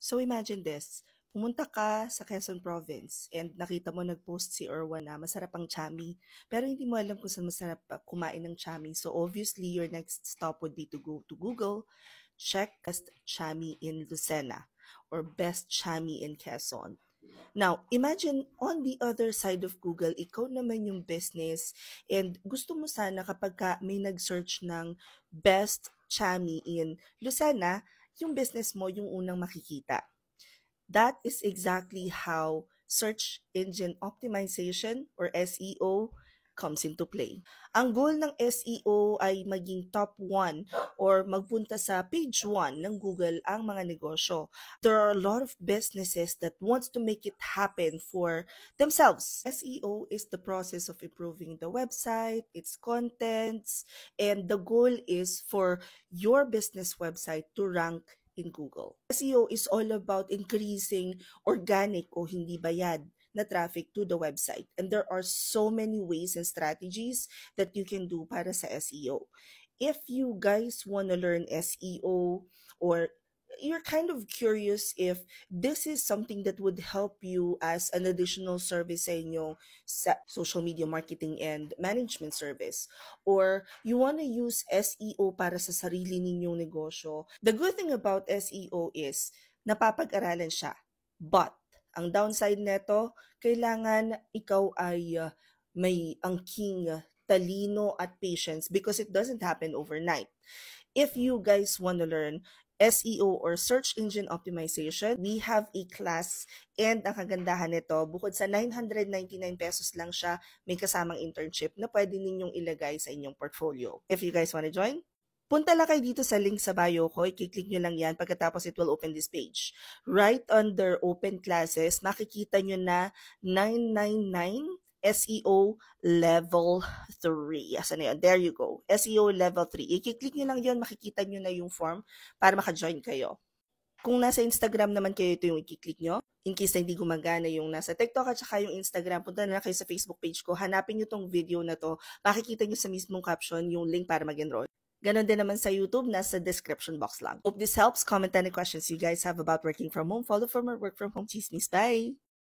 So imagine this, pumunta ka sa Quezon Province and nakita mo nag-post si Erwan na masarap ang chami, pero hindi mo alam kung saan masarap kumain ng chami. So obviously, your next stop would be to go to Google, check best chami in Lucena or best chami in Quezon. Now, imagine on the other side of Google, ikaw naman yung business and gusto mo sana kapag may nag-search ng best chami in Lucena, yung business mo yung unang makikita. That is exactly how search engine optimization or SEO comes into play. Ang goal ng SEO ay maging top 1 or magpunta sa page 1 ng Google ang mga negosyo. There are a lot of businesses that wants to make it happen for themselves. SEO is the process of improving the website, its contents, and the goal is for your business website to rank in Google. SEO is all about increasing organic o hindi bayad na traffic to the website. And there are so many ways and strategies that you can do para sa SEO. If you guys want to learn SEO or you're kind of curious if this is something that would help you as an additional service sa inyong social media marketing and management service, or you want to use SEO para sa sarili ninyong negosyo, the good thing about SEO is napapag-aralan siya. But ang downside neto, kailangan ikaw ay may angking talino at patience because it doesn't happen overnight. If you guys want to learn SEO or search engine optimization, we have a class and ang kagandahan nito, bukod sa 999 pesos lang siya, may kasamang internship na pwede ninyong ilagay sa inyong portfolio. If you guys want to join, punta lang kayo dito sa link sa bio ko, i-click nyo lang yan, pagkatapos it will open this page. Right under open classes, makikita nyo na 999 SEO Level 3. Asan na yun? There you go. SEO Level 3. I-click nyo lang yun, makikita nyo na yung form para maka-join kayo. Kung nasa Instagram naman kayo, ito yung i-click nyo. In case na hindi gumagana yung nasa TikTok at saka yung Instagram, punta na kayo sa Facebook page ko. Hanapin nyo tong video na to. Makikita nyo sa mismong caption yung link para mag-enroll. Ganon din naman sa YouTube, nasa description box lang. Hope this helps. Comment any questions you guys have about working from home. Follow for more work from home chismis. Bye!